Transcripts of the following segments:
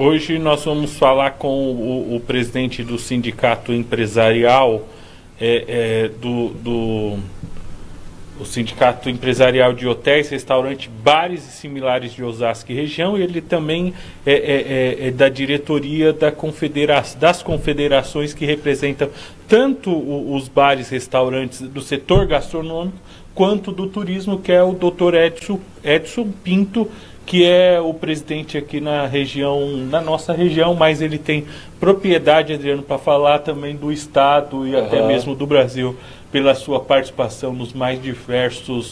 Hoje nós vamos falar com o presidente do Sindicato Empresarial, o Sindicato Empresarial de Hotéis, Restaurantes, Bares e Similares de Osasco e região, e ele também é da diretoria das confederações que representam tanto os bares e restaurantes do setor gastronômico quanto do turismo, que é o Dr. Edson Pinto, que é o presidente aqui na nossa região, mas ele tem propriedade, Adriano, para falar também do estado e até mesmo do Brasil, pela sua participação nos mais diversos,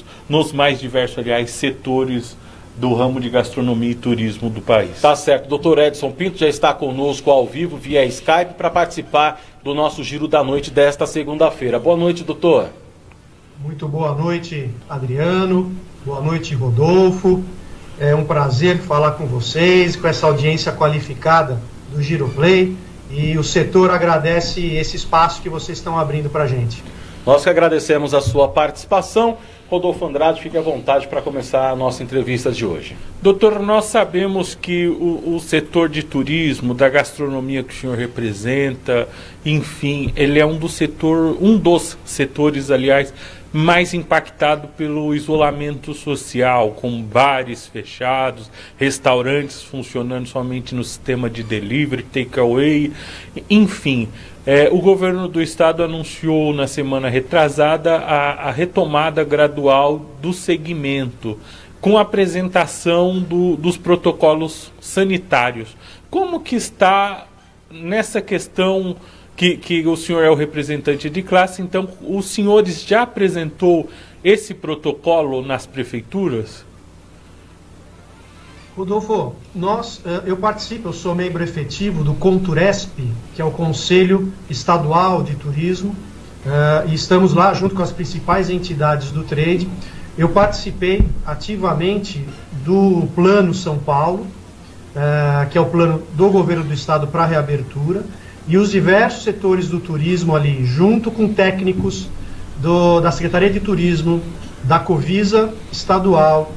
aliás, setores do ramo de gastronomia e turismo do país. Tá certo. Doutor Edson Pinto já está conosco ao vivo via Skype para participar do nosso Giro da Noite desta segunda-feira. Boa noite, doutor. Muito boa noite, Adriano. Boa noite, Rodolfo. É um prazer falar com vocês, com essa audiência qualificada do Giroplay, e o setor agradece esse espaço que vocês estão abrindo para a gente. Nós que agradecemos a sua participação. Rodolfo Andrade, fique à vontade para começar a nossa entrevista de hoje. Doutor, nós sabemos que o setor de turismo, da gastronomia que o senhor representa, enfim, ele é um dos setores, aliás, mais impactado pelo isolamento social, com bares fechados, restaurantes funcionando somente no sistema de delivery, takeaway, enfim. O governo do estado anunciou na semana retrasada a retomada gradual do segmento, com a apresentação dos protocolos sanitários. Como que está nessa questão que o senhor é o representante de classe? Então, os senhores já apresentou esse protocolo nas prefeituras? Rodolfo, eu sou membro efetivo do Conturesp, que é o Conselho Estadual de Turismo, e estamos lá junto com as principais entidades do trade. Eu participei ativamente do Plano São Paulo, que é o plano do governo do estado para a reabertura, e os diversos setores do turismo ali, junto com técnicos da Secretaria de Turismo, da Covisa estadual,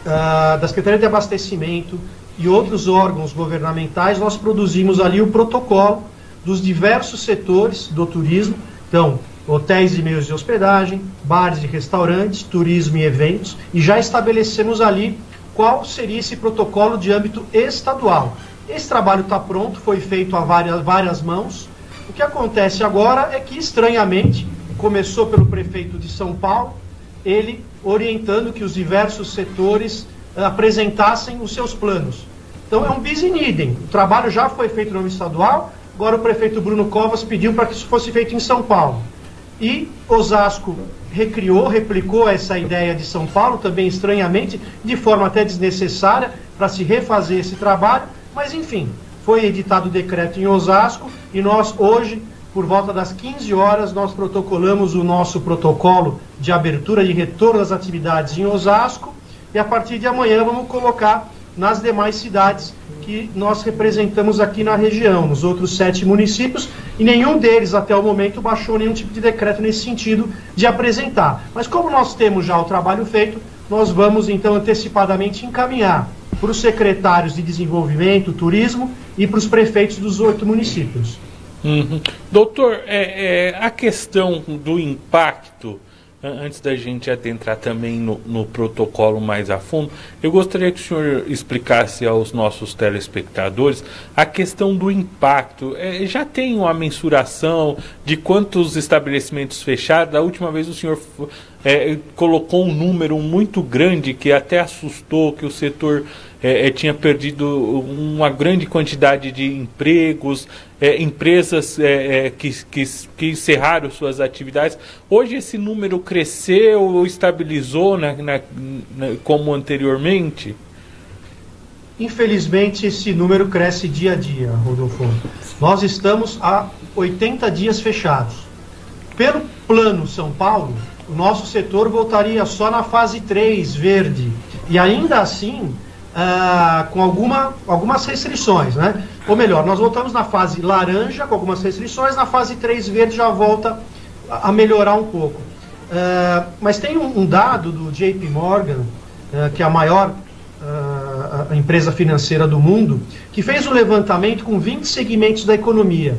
da Secretaria de Abastecimento e outros órgãos governamentais, nós produzimos ali o protocolo dos diversos setores do turismo. Então, hotéis e meios de hospedagem, bares e restaurantes, turismo e eventos, e já estabelecemos ali qual seria esse protocolo de âmbito estadual. Esse trabalho está pronto, foi feito a várias mãos. O que acontece agora é que, estranhamente, começou pelo prefeito de São Paulo, ele orientando que os diversos setores apresentassem os seus planos. Então é um bis in idem. O trabalho já foi feito no âmbito estadual, agora o prefeito Bruno Covas pediu para que isso fosse feito em São Paulo. E Osasco replicou essa ideia de São Paulo, também estranhamente, de forma até desnecessária, para se refazer esse trabalho. Mas, enfim, foi editado o decreto em Osasco e nós, hoje, por volta das 15 horas, nós protocolamos o nosso protocolo de abertura e retorno das atividades em Osasco, e a partir de amanhã vamos colocar nas demais cidades que nós representamos aqui na região, nos outros 7 municípios, e nenhum deles, até o momento, baixou nenhum tipo de decreto nesse sentido de apresentar. Mas como nós temos já o trabalho feito, nós vamos, então, antecipadamente encaminhar para os secretários de Desenvolvimento, Turismo e para os prefeitos dos 8 municípios. Doutor, a questão do impacto, antes da gente adentrar também no protocolo mais a fundo, eu gostaria que o senhor explicasse aos nossos telespectadores a questão do impacto. Já tem uma mensuração de quantos estabelecimentos fechados? Da última vez o senhor colocou um número muito grande que até assustou, que o setor tinha perdido uma grande quantidade de empregos, empresas que encerraram suas atividades. Hoje esse número cresceu ou estabilizou como anteriormente? Infelizmente esse número cresce dia a dia, Rodolfo. Nós estamos há 80 dias fechados. Pelo Plano São Paulo, o nosso setor voltaria só na fase 3, verde, e ainda assim com algumas restrições, né? Ou melhor, nós voltamos na fase laranja com algumas restrições, na fase 3 verde já volta a melhorar um pouco. Mas tem um dado do JP Morgan, que é a maior empresa financeira do mundo, que fez um levantamento com 20 segmentos da economia.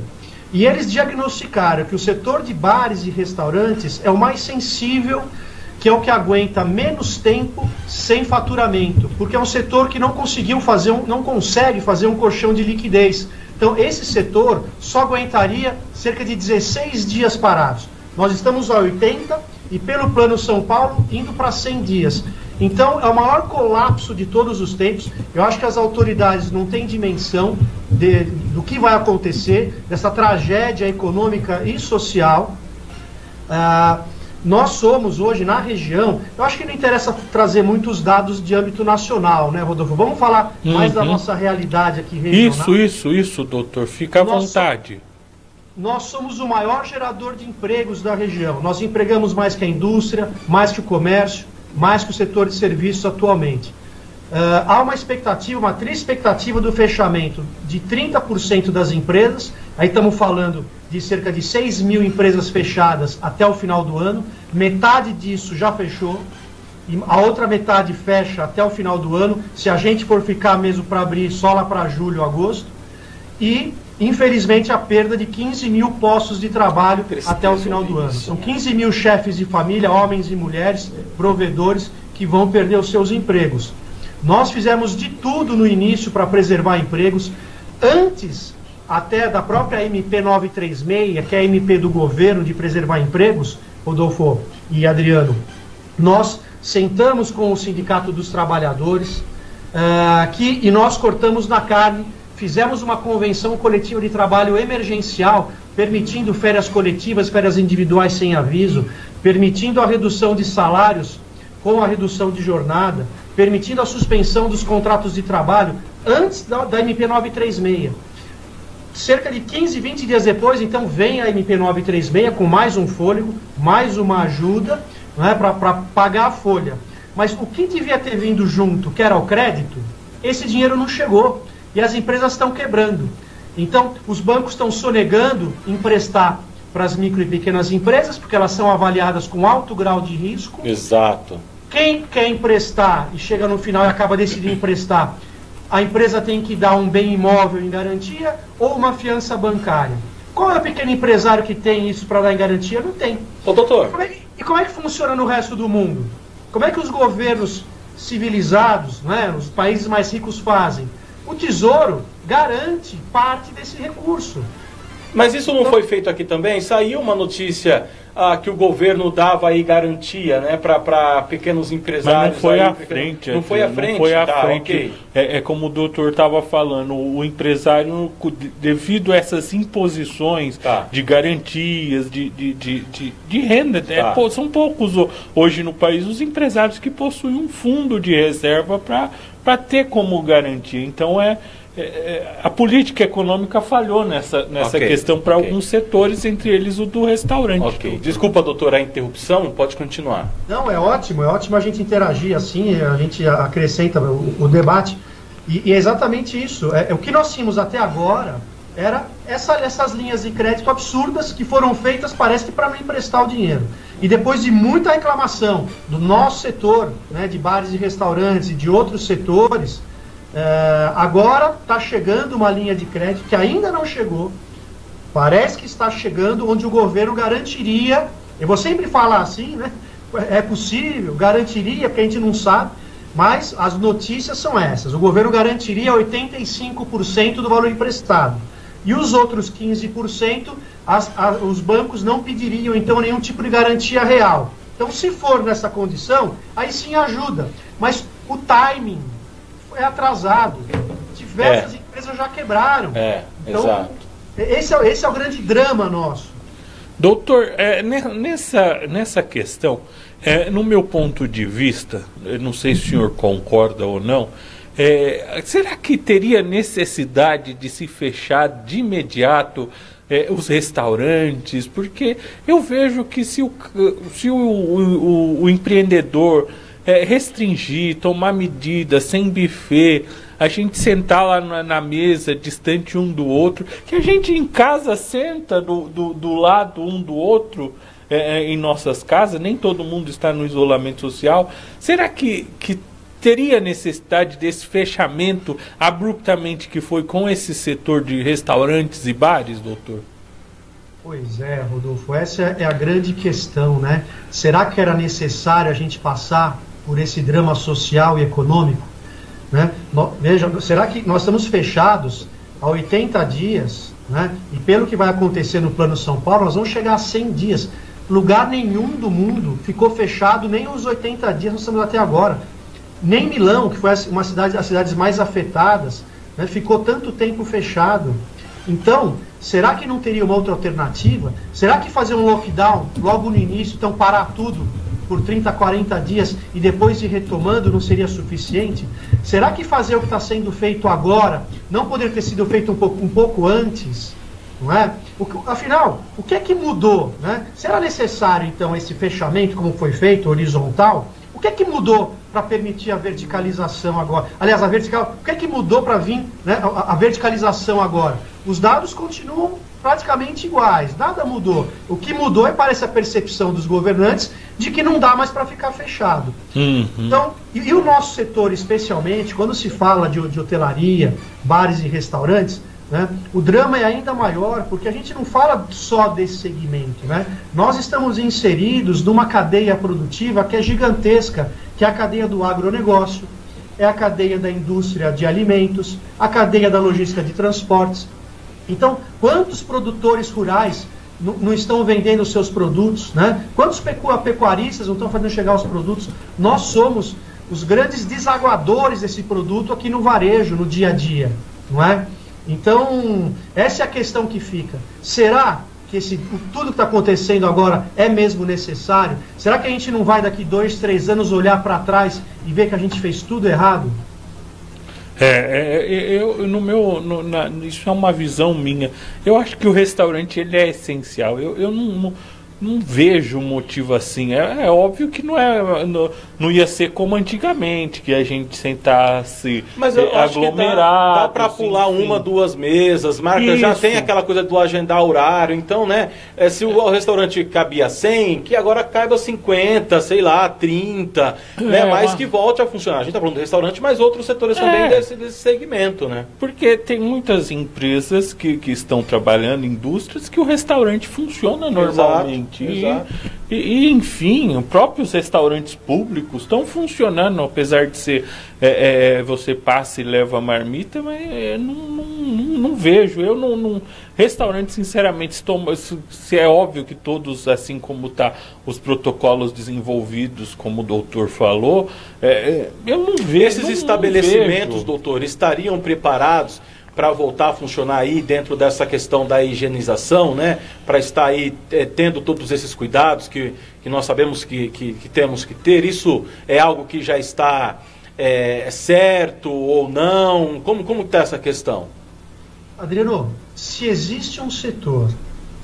E eles diagnosticaram que o setor de bares e restaurantes é o mais sensível, que é o que aguenta menos tempo sem faturamento, porque é um setor que não consegue fazer um colchão de liquidez. Então, esse setor só aguentaria cerca de 16 dias parados. Nós estamos a 80 e, pelo Plano São Paulo, indo para 100 dias. Então, é o maior colapso de todos os tempos. Eu acho que as autoridades não têm dimensão do que vai acontecer, dessa tragédia econômica e social. Nós somos hoje, na região, eu acho que não interessa trazer muitos dados de âmbito nacional, né, Rodolfo? Vamos falar mais da nossa realidade aqui regional. Isso, doutor. Fica à vontade. Nós somos o maior gerador de empregos da região. Nós empregamos mais que a indústria, mais que o comércio, mais que o setor de serviços atualmente. Há uma expectativa, uma triste expectativa do fechamento de 30% das empresas. Aí estamos falando de cerca de 6 mil empresas fechadas até o final do ano. Metade disso já fechou. E a outra metade fecha até o final do ano, se a gente for ficar mesmo para abrir só lá para julho, agosto. E, infelizmente, a perda de 15 mil postos de trabalho até o final do ano. São 15 mil chefes de família, homens e mulheres, provedores, que vão perder os seus empregos. Nós fizemos de tudo no início para preservar empregos, antes até da própria MP 936, que é a MP do governo de preservar empregos, Rodolfo e Adriano. Nós sentamos com o Sindicato dos Trabalhadores e nós cortamos na carne, fizemos uma convenção coletiva de trabalho emergencial, permitindo férias coletivas, férias individuais sem aviso, permitindo a redução de salários com a redução de jornada, permitindo a suspensão dos contratos de trabalho antes da MP 936. Cerca de 15, 20 dias depois, então, vem a MP 936 com mais um fôlego, mais uma ajuda, né, para pagar a folha. Mas o que devia ter vindo junto, que era o crédito, esse dinheiro não chegou e as empresas estão quebrando. Então, os bancos estão sonegando emprestar para as micro e pequenas empresas, porque elas são avaliadas com alto grau de risco. Exato. Quem quer emprestar e chega no final e acaba decidindo emprestar, a empresa tem que dar um bem imóvel em garantia ou uma fiança bancária. Qual é o pequeno empresário que tem isso para dar em garantia? Não tem. Ô, doutor. E como é que funciona no resto do mundo? Como é que os governos civilizados, né, os países mais ricos fazem? O Tesouro garante parte desse recurso. Mas isso não foi feito aqui também? Saiu uma notícia que o governo dava aí garantia, né, para pequenos empresários. Mas não foi à frente. Não foi à frente? Não foi à frente. Okay. É como o doutor estava falando, o empresário, devido a essas imposições de garantias, de renda, são poucos hoje no país os empresários que possuem um fundo de reserva para ter como garantia. Então a política econômica falhou nessa questão para alguns setores, entre eles o do restaurante. Desculpa, doutor, a interrupção, pode continuar. Não, é ótimo a gente interagir assim, a gente acrescenta o debate, e é exatamente isso. O que nós tínhamos até agora era essas linhas de crédito absurdas que foram feitas, parece que para não emprestar o dinheiro. E depois de muita reclamação do nosso setor, né, de bares e restaurantes e de outros setores, agora está chegando uma linha de crédito que ainda não chegou, parece que está chegando, onde o governo garantiria, eu vou sempre falar assim, né? É possível, garantiria, porque a gente não sabe, mas as notícias são essas. O governo garantiria 85% do valor emprestado. E os outros 15%, os bancos não pediriam, então, nenhum tipo de garantia real. Então, se for nessa condição, aí sim ajuda. Mas o timing é atrasado. Diversas empresas já quebraram. Então, exato. Esse é o grande drama nosso. Doutor, nessa questão, no meu ponto de vista, eu não sei se o senhor concorda ou não, será que teria necessidade de se fechar de imediato os restaurantes? Porque eu vejo que se o empreendedor restringir, tomar medidas, sem buffet, a gente sentar lá na mesa, distante um do outro, que a gente em casa senta do lado um do outro, em nossas casas, nem todo mundo está no isolamento social. Será que teria necessidade desse fechamento abruptamente que foi com esse setor de restaurantes e bares, doutor? Pois é, Rodolfo, essa é a grande questão, né? Será que era necessário a gente passar por esse drama social e econômico? Né? Veja, será que nós estamos fechados há 80 dias, né? E pelo que vai acontecer no Plano São Paulo, nós vamos chegar a 100 dias. Lugar nenhum do mundo ficou fechado, nem os 80 dias nós estamos até agora. Nem Milão, que foi uma cidade, as cidades mais afetadas, né? Ficou tanto tempo fechado. Então, será que não teria uma outra alternativa? Será que fazer um lockdown logo no início, então parar tudo por 30, 40 dias e depois ir retomando não seria suficiente? Será que fazer o que está sendo feito agora não poderia ter sido feito um pouco antes? Não é? Afinal, o que é que mudou? Né? Se era necessário, então, esse fechamento, como foi feito, horizontal, o que é que mudou para permitir a verticalização agora? Aliás, o que é que mudou para vir, né, a verticalização agora? Os dados continuam praticamente iguais, nada mudou. O que mudou é, parece, a percepção dos governantes de que não dá mais para ficar fechado. Então, e o nosso setor, especialmente, quando se fala de hotelaria, bares e restaurantes, né, o drama é ainda maior, porque a gente não fala só desse segmento. Né? Nós estamos inseridos numa cadeia produtiva que é gigantesca, que é a cadeia do agronegócio, é a cadeia da indústria de alimentos, a cadeia da logística de transportes. Então, quantos produtores rurais não estão vendendo os seus produtos? Né? Quantos pecuaristas não estão fazendo chegar os produtos? Nós somos os grandes desaguadores desse produto aqui no varejo, no dia a dia. Não é? Então, essa é a questão que fica. Será que tudo que está acontecendo agora é mesmo necessário? Será que a gente não vai daqui 2, 3 anos olhar para trás e ver que a gente fez tudo errado? Isso é uma visão minha. Eu acho que o restaurante ele é essencial. Eu não vejo motivo assim. É óbvio que não ia ser como antigamente, que a gente sentasse aglomerado. Dá para pular enfim. 1, 2 mesas, marca, já tem aquela coisa do agendar horário. Então, né, se o restaurante cabia 100, que agora caiba 50, sei lá, 30, né, mas que volte a funcionar. A gente está falando do restaurante, mas outros setores também desse segmento, né? Porque tem muitas empresas que estão trabalhando, indústrias, que o restaurante funciona normalmente. Exato. E, enfim, os próprios restaurantes públicos estão funcionando, apesar de ser você passa e leva a marmita, mas não vejo. Restaurante, sinceramente, se é óbvio que todos, assim como tá os protocolos desenvolvidos, como o doutor falou, eu não vejo. Esses estabelecimentos, doutor, estariam preparados para voltar a funcionar aí dentro dessa questão da higienização, né? Para estar aí tendo todos esses cuidados que nós sabemos que temos que ter. Isso é algo que já está certo ou não? Como está essa questão? Adriano, se existe um setor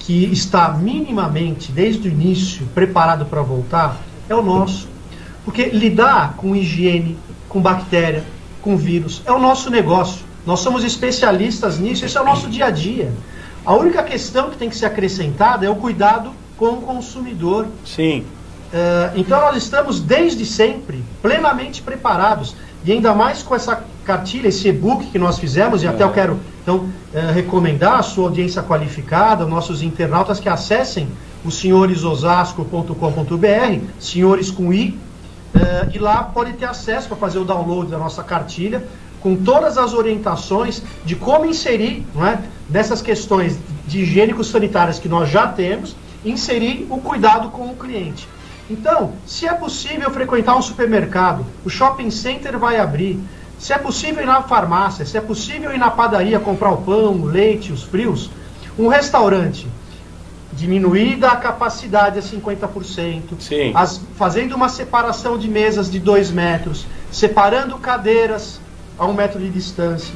que está minimamente, desde o início, preparado para voltar, é o nosso. Porque lidar com higiene, com bactéria, com vírus, é o nosso negócio. Nós somos especialistas nisso, esse é o nosso dia a dia. A única questão que tem que ser acrescentada é o cuidado com o consumidor. Sim. Então nós estamos desde sempre plenamente preparados. E ainda mais com essa cartilha, esse e-book que nós fizemos, e até eu quero então, recomendar a sua audiência qualificada, nossos internautas que acessem o senhoresosasco.com.br, senhores com I, e lá pode ter acesso para fazer o download da nossa cartilha, com todas as orientações de como inserir, não é, nessas questões de higiênico-sanitárias que nós já temos, inserir o cuidado com o cliente. Então, se é possível frequentar um supermercado, o shopping center vai abrir, se é possível ir na farmácia, se é possível ir na padaria comprar o pão, o leite, os frios, um restaurante, diminuída a capacidade a 50%, Sim. Fazendo uma separação de mesas de 2 metros, separando cadeiras a 1 metro de distância,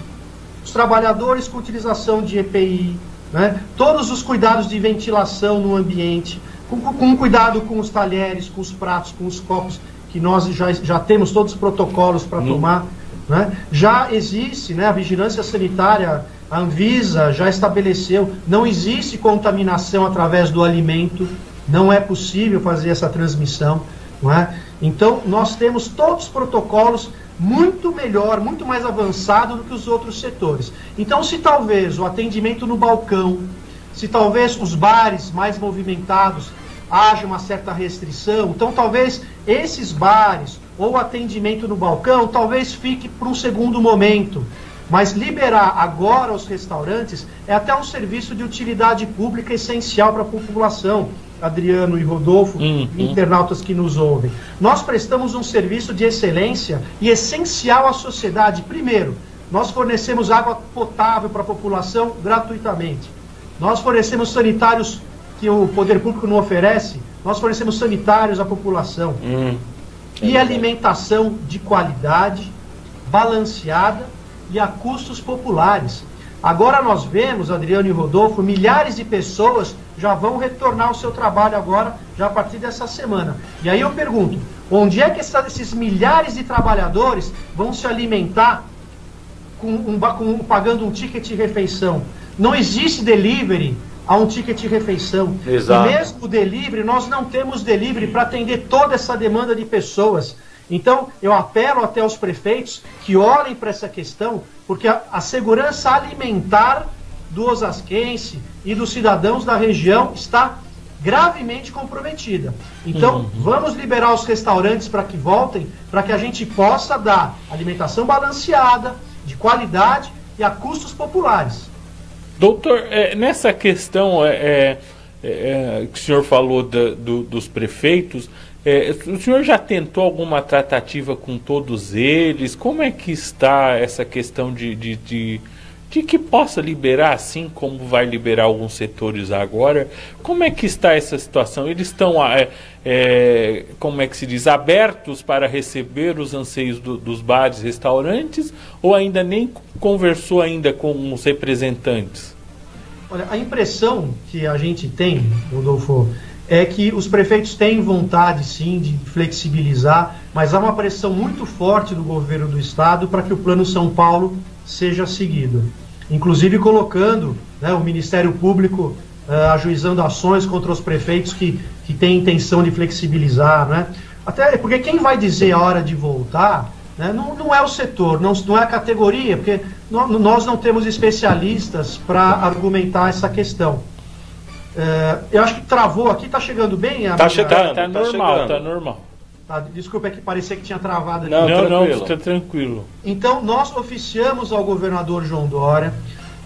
os trabalhadores com utilização de EPI, né? Todos os cuidados de ventilação no ambiente, com cuidado com os talheres, com os pratos, com os copos, que nós já temos todos os protocolos para tomar. Né? Já existe, né, a vigilância sanitária, a Anvisa já estabeleceu, não existe contaminação através do alimento, não é possível fazer essa transmissão. Não é? Então, nós temos todos os protocolos muito melhor, muito mais avançado do que os outros setores. Então, se talvez o atendimento no balcão, se talvez os bares mais movimentados haja uma certa restrição, então talvez esses bares ou atendimento no balcão talvez fique para um segundo momento. Mas liberar agora os restaurantes é até um serviço de utilidade pública essencial para a população, Adriano e Rodolfo, internautas que nos ouvem. Nós prestamos um serviço de excelência e essencial à sociedade. Primeiro, nós fornecemos água potável para a população gratuitamente. Nós fornecemos sanitários que o poder público não oferece, nós fornecemos sanitários à população. E alimentação de qualidade, balanceada e a custos populares. Agora nós vemos, Adriano e Rodolfo, milhares de pessoas já vão retornar ao seu trabalho agora, já a partir dessa semana. E aí eu pergunto, onde é que esses milhares de trabalhadores vão se alimentar pagando um ticket de refeição? Não existe delivery a um ticket de refeição. Exato. E mesmo o delivery, nós não temos delivery para atender toda essa demanda de pessoas. Então, eu apelo até os prefeitos que olhem para essa questão, porque a segurança alimentar do osasquense e dos cidadãos da região está gravemente comprometida. Então, vamos liberar os restaurantes para que voltem, para que a gente possa dar alimentação balanceada, de qualidade e a custos populares. Doutor, nessa questão que o senhor falou dos prefeitos, o senhor já tentou alguma tratativa com todos eles? Como é que está essa questão de que possa liberar, assim como vai liberar alguns setores agora? Como é que está essa situação? Eles estão, como é que se diz, abertos para receber os anseios dos bares e restaurantes, ou ainda nem conversou ainda com os representantes? Olha, a impressão que a gente tem, Rodolfo, é que os prefeitos têm vontade, sim, de flexibilizar, mas há uma pressão muito forte do governo do estado para que o Plano São Paulo seja seguido. Inclusive colocando, né, o Ministério Público ajuizando ações contra os prefeitos que têm intenção de flexibilizar, né? Até porque quem vai dizer a hora de voltar, né, não é o setor, não é a categoria, porque nós não temos especialistas para argumentar essa questão. Eu acho que travou aqui, está chegando bem? Está chegando, tá normal, tá normal. Desculpa, é que parecia que tinha travado aqui. Não, está tranquilo. Então, nós oficiamos ao governador João Dória,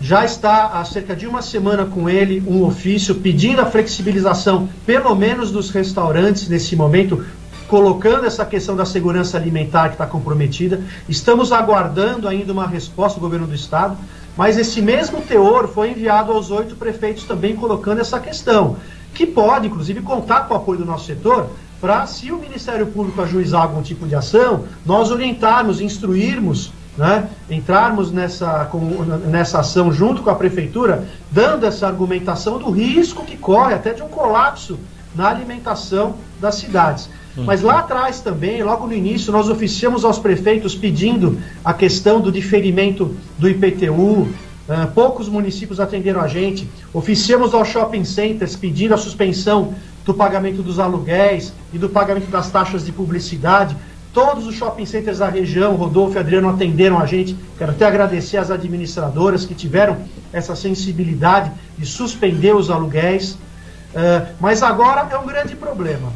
já está há cerca de uma semana com ele um ofício pedindo a flexibilização, pelo menos dos restaurantes nesse momento, colocando essa questão da segurança alimentar que está comprometida. Estamos aguardando ainda uma resposta do governo do estado, mas esse mesmo teor foi enviado aos 8 prefeitos também colocando essa questão, que pode, inclusive, contar com o apoio do nosso setor, para, se o Ministério Público ajuizar algum tipo de ação, nós orientarmos, instruirmos, né, entrarmos nessa ação junto com a Prefeitura, dando essa argumentação do risco que corre até de um colapso na alimentação das cidades. Mas lá atrás também, logo no início, nós oficiamos aos prefeitos pedindo a questão do diferimento do IPTU. Poucos municípios atenderam a gente. Oficiamos aos shopping centers pedindo a suspensão do pagamento dos aluguéis e do pagamento das taxas de publicidade. Todos os shopping centers da região, Rodolfo e Adriano, atenderam a gente. Quero até agradecer às administradoras que tiveram essa sensibilidade de suspender os aluguéis. Mas agora é um grande problema.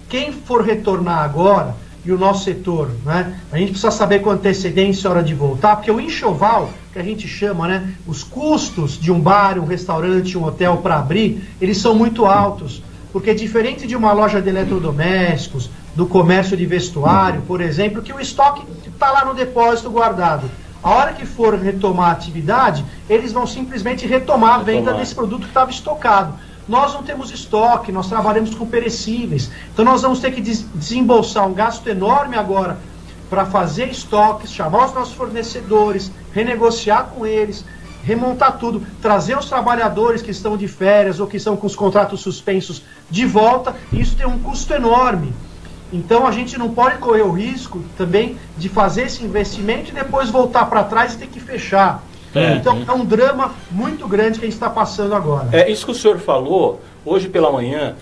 Quem for retornar agora, e o nosso setor, né, a gente precisa saber com antecedência a hora de voltar, porque o enxoval, que a gente chama, né, os custos de um bar, um restaurante, um hotel para abrir, eles são muito altos. Porque diferente de uma loja de eletrodomésticos, do comércio de vestuário, por exemplo, que o estoque está lá no depósito guardado. A hora que for retomar a atividade, eles vão simplesmente retomar a venda desse produto que estava estocado. Nós não temos estoque, nós trabalhamos com perecíveis. Então nós vamos ter que desembolsar um gasto enorme agora para fazer estoques, chamar os nossos fornecedores, renegociar com eles, remontar tudo, trazer os trabalhadores que estão de férias ou que estão com os contratos suspensos de volta. E isso tem um custo enorme. Então a gente não pode correr o risco também de fazer esse investimento e depois voltar para trás e ter que fechar. Então é um drama muito grande que a gente está passando agora. Isso que o senhor falou, hoje pela manhã,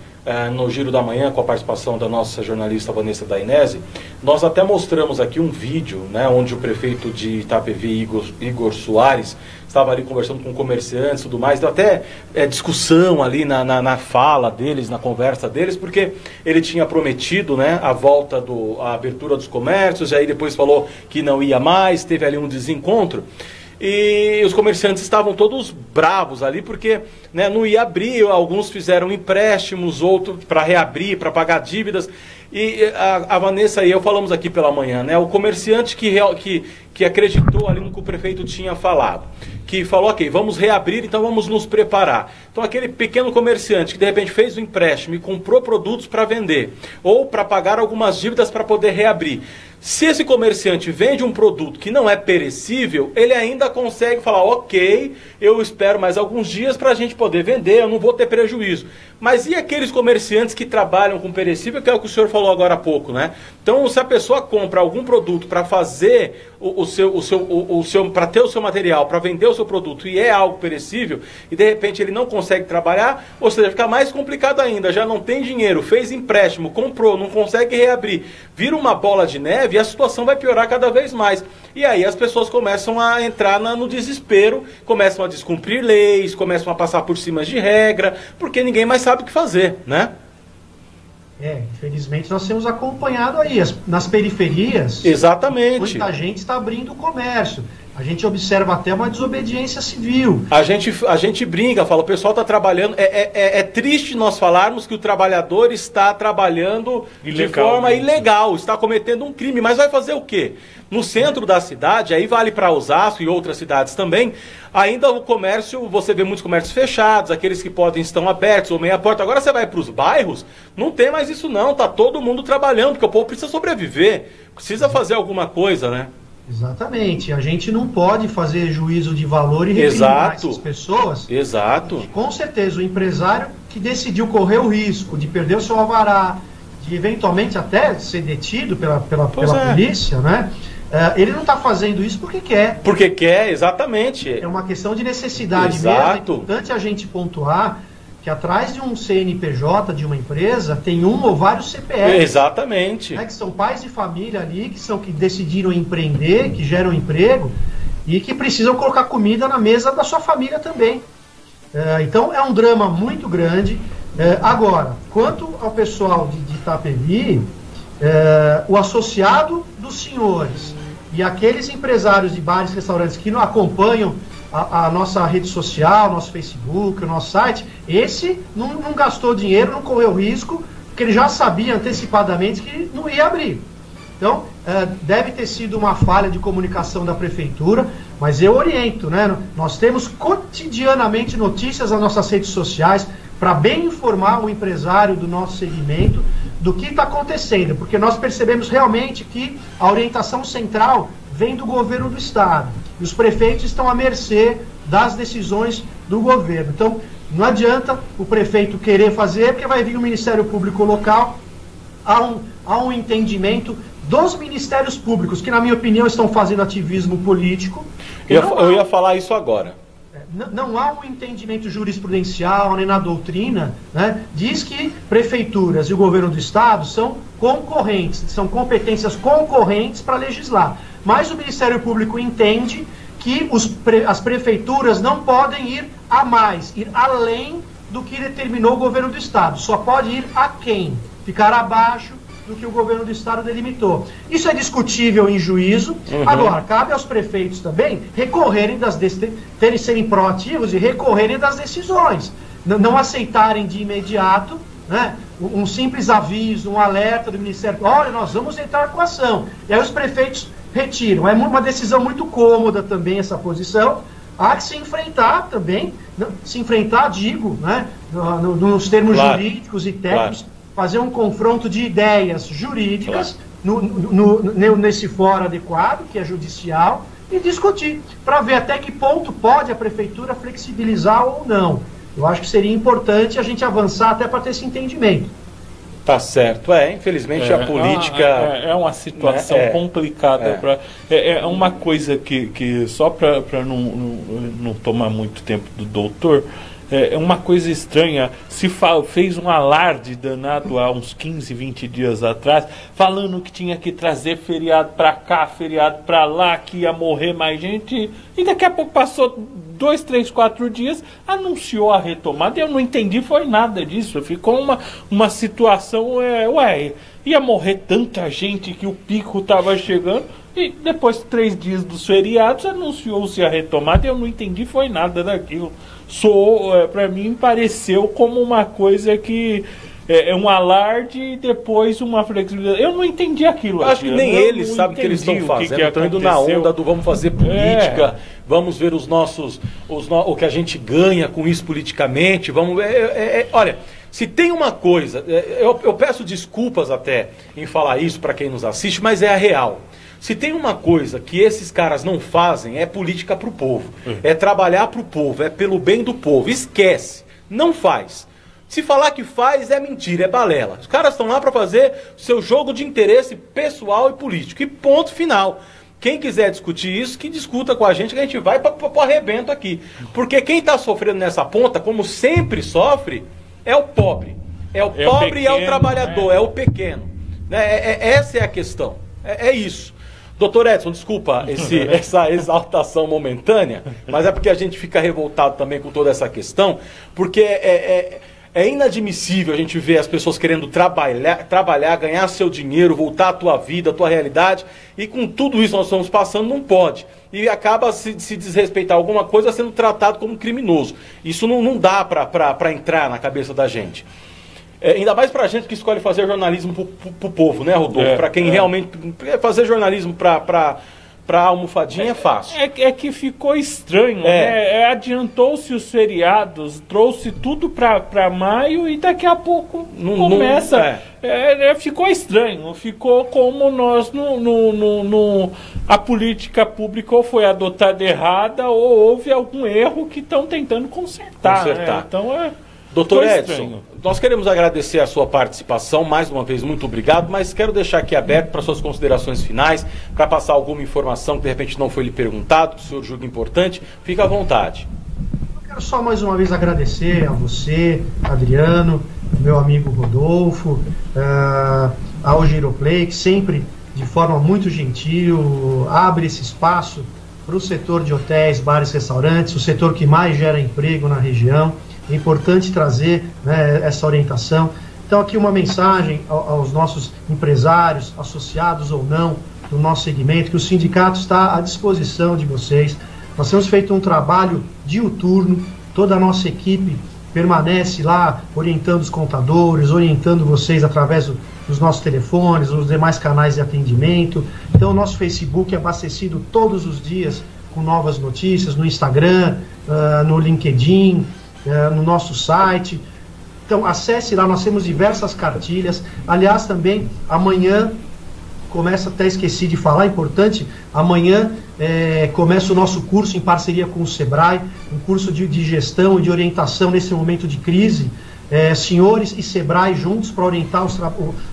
no Giro da Manhã, com a participação da nossa jornalista Vanessa Dainese, nós até mostramos aqui um vídeo, né, onde o prefeito de Itapevi, Igor Soares, estava ali conversando com comerciantes e tudo mais, deu até discussão ali na fala deles, na conversa deles, porque ele tinha prometido, né, a abertura dos comércios, e aí depois falou que não ia mais, teve ali um desencontro. E os comerciantes estavam todos bravos ali, porque, né, não ia abrir, alguns fizeram empréstimos, outros para reabrir, para pagar dívidas. E a Vanessa e eu falamos aqui pela manhã, né, o comerciante que acreditou ali no que o prefeito tinha falado, que falou, ok, vamos reabrir, então vamos nos preparar. Então aquele pequeno comerciante que de repente fez o empréstimo e comprou produtos para vender, ou para pagar algumas dívidas para poder reabrir. Se esse comerciante vende um produto que não é perecível, ele ainda consegue falar, ok, eu espero mais alguns dias para a gente poder vender, eu não vou ter prejuízo. Mas e aqueles comerciantes que trabalham com perecível, que é o que o senhor falou agora há pouco, né? Então, se a pessoa compra algum produto para fazer para ter o seu material, para vender o seu produto, e é algo perecível, e de repente ele não consegue trabalhar, ou seja, fica mais complicado ainda, já não tem dinheiro, fez empréstimo, comprou, não consegue reabrir, vira uma bola de neve e a situação vai piorar cada vez mais. E aí as pessoas começam a entrar no desespero, começam a descumprir leis, começam a passar por cima de regra, porque ninguém mais sabe o que fazer, né? Infelizmente nós temos acompanhado aí, nas periferias. Exatamente. Muita gente está abrindo comércio. A gente observa até uma desobediência civil. A gente brinca, fala, o pessoal está trabalhando. É triste nós falarmos que o trabalhador está trabalhando de forma ilegal, está cometendo um crime, mas vai fazer o quê? No centro da cidade, aí vale para Osasco e outras cidades também, ainda o comércio, você vê muitos comércios fechados, aqueles que podem estão abertos ou meia porta. Agora você vai para os bairros, não tem mais isso não, tá todo mundo trabalhando, porque o povo precisa sobreviver, precisa fazer alguma coisa, né? Exatamente, a gente não pode fazer juízo de valor e recriminar essas pessoas. Exato. Com certeza, o empresário que decidiu correr o risco de perder o seu alvará, de eventualmente até ser detido pela polícia, né? Ele não está fazendo isso porque quer. Porque quer, exatamente. É uma questão de necessidade mesmo. É importante a gente pontuar que atrás de um CNPJ de uma empresa tem um ou vários CPFs. Exatamente. Né, que são pais de família ali, que decidiram empreender, que geram emprego e que precisam colocar comida na mesa da sua família também. Então é um drama muito grande. Agora, quanto ao pessoal de Itapevi, o associado dos senhores e aqueles empresários de bares e restaurantes que não acompanham a nossa rede social, nosso Facebook, o nosso site, esse não gastou dinheiro, não correu risco, porque ele já sabia antecipadamente que não ia abrir. Então, deve ter sido uma falha de comunicação da prefeitura, mas eu oriento, né? Nós temos cotidianamente notícias nas nossas redes sociais para bem informar o empresário do nosso segmento do que está acontecendo, porque nós percebemos realmente que a orientação central vem do governo do estado. E os prefeitos estão à mercê das decisões do governo. Então, não adianta o prefeito querer fazer, porque vai vir o Ministério Público local, há um entendimento dos ministérios públicos, que na minha opinião estão fazendo ativismo político. Eu ia falar isso agora. Não há um entendimento jurisprudencial nem na doutrina, né? Diz que prefeituras e o governo do estado são concorrentes, são competências concorrentes para legislar. Mas o Ministério Público entende que as prefeituras não podem ir a mais, ir além do que determinou o governo do estado. Só pode ir a quem? Ficar abaixo do que o governo do estado delimitou. Isso é discutível em juízo. Agora, cabe aos prefeitos também recorrerem serem proativos e recorrerem das decisões. Não aceitarem de imediato, né, um simples aviso, um alerta do Ministério. Olha, nós vamos entrar com ação. E aí os prefeitos retiram. É uma decisão muito cômoda também essa posição. Há que se enfrentar também, digo, né, nos termos jurídicos e técnicos, fazer um confronto de ideias jurídicas nesse fórum adequado, que é judicial, e discutir, para ver até que ponto pode a prefeitura flexibilizar ou não. Eu acho que seria importante a gente avançar até para ter esse entendimento. Tá certo, infelizmente a política... É uma situação complicada. É uma coisa que só para não tomar muito tempo do doutor, é uma coisa estranha. Fez um alarde danado há uns 15, 20 dias atrás, falando que tinha que trazer feriado para cá, feriado para lá, que ia morrer mais gente. E daqui a pouco passou 2, 3, 4 dias, anunciou a retomada. E eu não entendi, foi nada disso. Ficou uma situação, ia morrer tanta gente que o pico estava chegando. E depois de 3 dias dos feriados, anunciou-se a retomada. E eu não entendi, foi nada daquilo. Para mim pareceu como uma coisa que é um alarde e depois uma flexibilidade. Eu não entendi aquilo. Acho que nem eles sabem o que eles estão fazendo. Estão indo na onda do vamos fazer política, vamos ver o que a gente ganha com isso politicamente. Olha, se tem uma coisa, eu peço desculpas até em falar isso para quem nos assiste, mas é a real. Se tem uma coisa que esses caras não fazem, é política para o povo. É trabalhar para o povo, é pelo bem do povo. Esquece, não faz. Se falar que faz, é mentira, é balela. Os caras estão lá para fazer seu jogo de interesse pessoal e político. E ponto final. Quem quiser discutir isso, que discuta com a gente, que a gente vai para o arrebento aqui. Porque quem está sofrendo nessa ponta, como sempre sofre, é o pobre. É o pobre pequeno, e é o trabalhador, é o pequeno. Essa é a questão. É isso. Doutor Edson, desculpa essa exaltação momentânea, mas é porque a gente fica revoltado também com toda essa questão, porque é inadmissível a gente ver as pessoas querendo trabalhar, ganhar seu dinheiro, voltar à tua vida, à tua realidade, e com tudo isso nós estamos passando, não pode. E acaba se desrespeitar alguma coisa sendo tratado como criminoso. Isso não dá para entrar na cabeça da gente. Ainda mais pra gente que escolhe fazer jornalismo pro povo, né, Rodolfo? Pra quem realmente... Fazer jornalismo pra almofadinha é fácil. É que ficou estranho, né? Adiantou-se os feriados, trouxe tudo pra maio e daqui a pouco começa... ficou estranho, ficou como nós a política pública ou foi adotada errada ou houve algum erro que estão tentando consertar. Né? Então Doutor Edson, nós queremos agradecer a sua participação, mais uma vez, muito obrigado, mas quero deixar aqui aberto para suas considerações finais, para passar alguma informação que de repente não foi lhe perguntado, que o senhor julga importante, fica à vontade. Eu quero só mais uma vez agradecer a você, Adriano, meu amigo Rodolfo, ao Giroplay, que sempre, de forma muito gentil, abre esse espaço para o setor de hotéis, bares, restaurantes, o setor que mais gera emprego na região. É importante trazer, né, essa orientação. Então aqui uma mensagem aos nossos empresários, associados ou não, do nosso segmento, que o sindicato está à disposição de vocês. Nós temos feito um trabalho diuturno, toda a nossa equipe permanece lá orientando os contadores, orientando vocês através dos nossos telefones, os demais canais de atendimento. Então o nosso Facebook é abastecido todos os dias com novas notícias, no Instagram, no LinkedIn, no nosso site. Então acesse lá, nós temos diversas cartilhas. Aliás, também amanhã começa, até esqueci de falar, importante, amanhã começa o nosso curso em parceria com o Sebrae, um curso de gestão e de orientação nesse momento de crise. Senhores e Sebrae juntos para orientar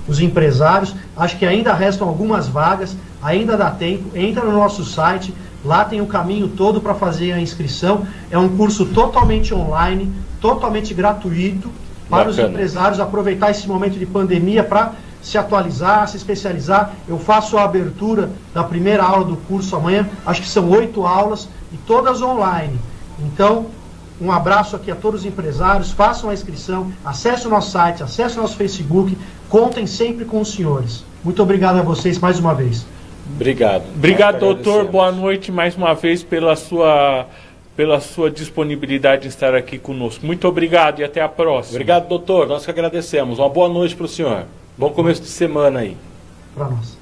os empresários. Acho que ainda restam algumas vagas, ainda dá tempo. Entra no nosso site, lá tem o caminho todo para fazer a inscrição. É um curso totalmente online, totalmente gratuito para os empresários aproveitar esse momento de pandemia para se atualizar, se especializar. Eu faço a abertura da primeira aula do curso amanhã, acho que são 8 aulas e todas online. Então, um abraço aqui a todos os empresários, façam a inscrição, acessem o nosso site, acessem o nosso Facebook, contem sempre com os senhores. Muito obrigado a vocês mais uma vez. Obrigado. Obrigado, doutor. Boa noite mais uma vez pela sua disponibilidade em estar aqui conosco. Muito obrigado e até a próxima. Obrigado, doutor. Nós que agradecemos. Uma boa noite para o senhor. Bom começo de semana aí. Para nós.